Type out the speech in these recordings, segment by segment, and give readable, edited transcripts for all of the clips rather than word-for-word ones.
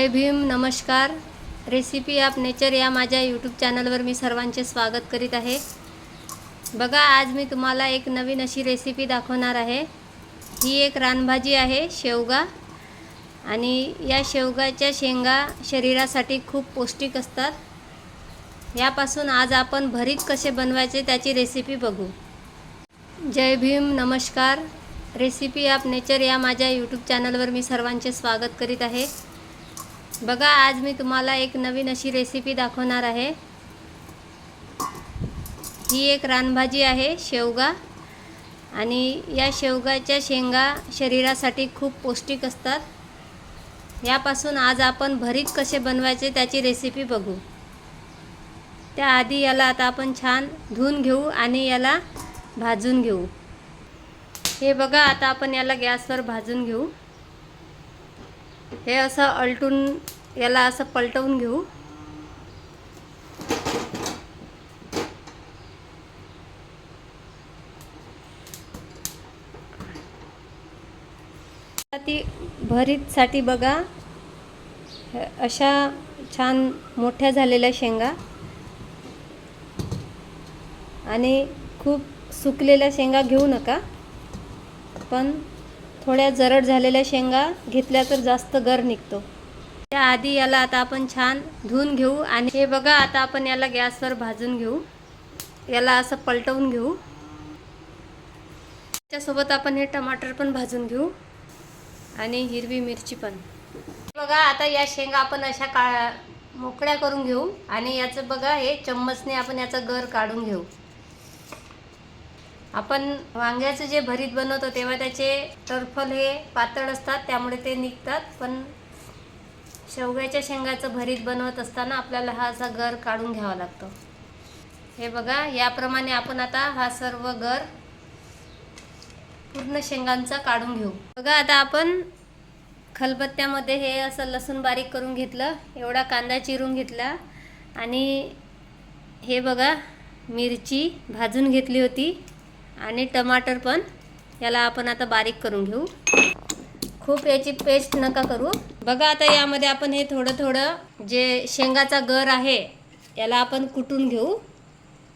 जय भीम, नमस्कार। Recipe of nature या माझ्या यूट्यूब चॅनलवर मी सर्वांचे स्वागत करीत आहे। बघा, आज मी तुम्हाला एक नवीन अशी रेसिपी दाखवणार आहे। ही एक रानभाजी आहे, शेवगा। आणि या शेवगाच्या शेंगा शरीरासाठी खूप पौष्टिक असतात। यापासून आज आपण भरीत कसे बनवायचे त्याची रेसिपी बघू। जय भीम, नमस्कार। रेसिपी ऑफ नेचर या माझ्या यूट्यूब चॅनलवर मी सर्वांचे स्वागत करीत आहे। बघा, आज मी तुम्हाला एक नवीन अशी रेसिपी दाखवणार आहे। ही एक रानभाजी आहे, शेवगा। आणि या शेवगाच्या शेंगा शरीरासाठी खूप पौष्टिक असतात। यापासून आज आपण भरीत कसे बनवायचे त्याची रेसिपी बघू। त्याआधी याला आता आपण छान धुवून घेऊ आणि याला भाजून घेऊ। हे बघा, आता आपण याला गॅसवर भाजून घेऊ। हे असं अलटून याला असं पलटवून घेऊ। ती भरीतसाठी बघा, अशा छान मोठ्या झालेल्या शेंगा आणि खूप सुकलेल्या शेंगा घेऊ नका, पण थोड्या जरड झालेल्या शेंगा घेतल्या तर जास्त गर निघतो। त्याआधी याला आता आपण छान धुवून घेऊ आणि हे बघा, आता आपण याला गॅसवर भाजून घेऊ। याला असं पलटवून घेऊ। त्यासोबत आपण हे टमाटर पण भाजून घेऊ आणि हिरवी मिरची पण। बघा, आता या शेंगा आपण अशा मोकळ्या करून घेऊ आणि याचं बघा, हे चम्मचने आपण याचा गर काढून घेऊ। आपण वांग्याचं जे भरीत बनवतो तेव्हा त्याचे टरफल हे पातळ असतात, त्यामुळे ते निघतात। पण शेवग्याच्या शेंगाचं भरीत बनवत असताना आपल्याला हा असा गर काढून घ्यावा लागतो। हे बघा, याप्रमाणे आपण आता हा सर्व गर पूर्ण शेंगांचा काढून घेऊ। बघा, आता आपण खलबत्त्यामध्ये हे असं लसूण बारीक करून घेतलं, एवढा कांदा चिरून घेतला आणि हे बघा, मिरची भाजून घेतली होती आणि टमाटर पण, याला आपण आता बारीक करून घेऊ। खूप याची पेस्ट नका करू। बघा, आता यामध्ये आपण हे थोडं जे शेंगाचा गर आहे याला आपण कुटून घेऊ।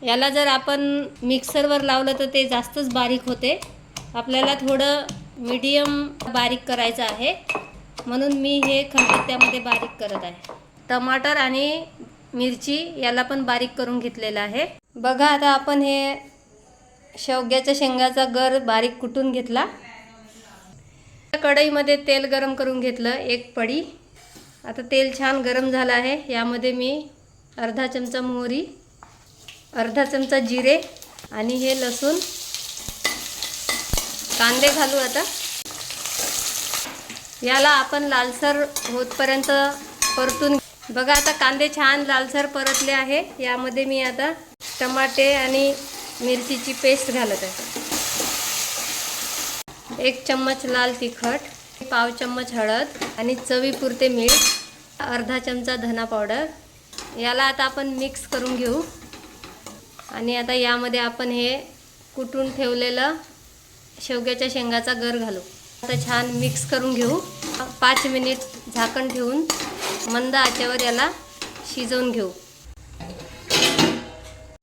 याला जर आपण मिक्सरवर लावलं तर ते जास्तच बारीक होते। आपल्याला थोडं मीडियम बारीक करायचं आहे, म्हणून मी हे खलबत्त्यामध्ये बारीक करत आहे। टमाटर आणि मिरची याला पण बारीक करून घेतलेलं आहे। बघा, आता आपण हे शेवग्याच्या शेंगाचा गर बारीक कुटून घेतला। कढईमध्ये तेल गरम करून घेतलं, एक पडी। आता तेल छान गरम झालं आहे। यामध्ये मी अर्धा चमचा मोहरी, अर्धा चमचा जिरे आणि हे लसूण, कांदे घालू। आता याला आपण लालसर होतपर्यंत परतून। बघा, आता कांदे छान लालसर परतले आहे। यामध्ये मी आता टमाटे आणि मिरचीची पेस्ट घालत आहे। 1 चम्मच लाल तिखट, पाव चम्मच हळद आणि चवीपुरते मीठ, अर्धा चमचा धना पावडर। याला आता आपण मिक्स करून घेऊ आणि आता यामध्ये आपण हे कुटून ठेवलेलं शेवग्याच्या शेंगाचा गर घालू। आता छान मिक्स करून घेऊ। 5 मिनिट झाकण ठेवून मंद आचेवर याला शिजवून घेऊ।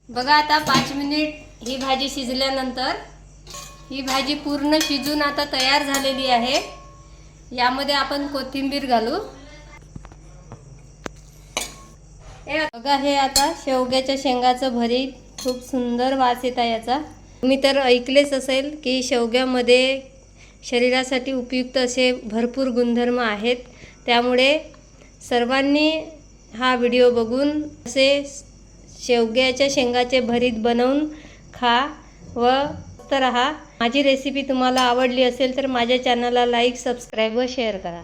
बघा, आता 5 मिनिट ही भाजी शिजल्यानंतर ही भाजी पूर्ण शिजून आता तयार झालेली आहे। यामध्ये आपण कोथिंबीर घालू। हे बघा, हे आता शेवग्याच्या शेंगाचं भरीत खूप सुंदर वास येत आहे याचा। तुम्ही तर ऐकलेच असेल की शेवग्यामध्ये शरीरासाठी उपयुक्त असे भरपूर गुणधर्म आहेत। त्यामुळे सर्वांनी हा व्हिडिओ बघून असे शेवग्याच्या शेंगाचे भरीत बनवून खा व मस्त रहा। माझी रेसिपी तुम्हाला आवडली असेल तर माझ्या चॅनलला लाईक, सबस्क्राईब व शेअर करा।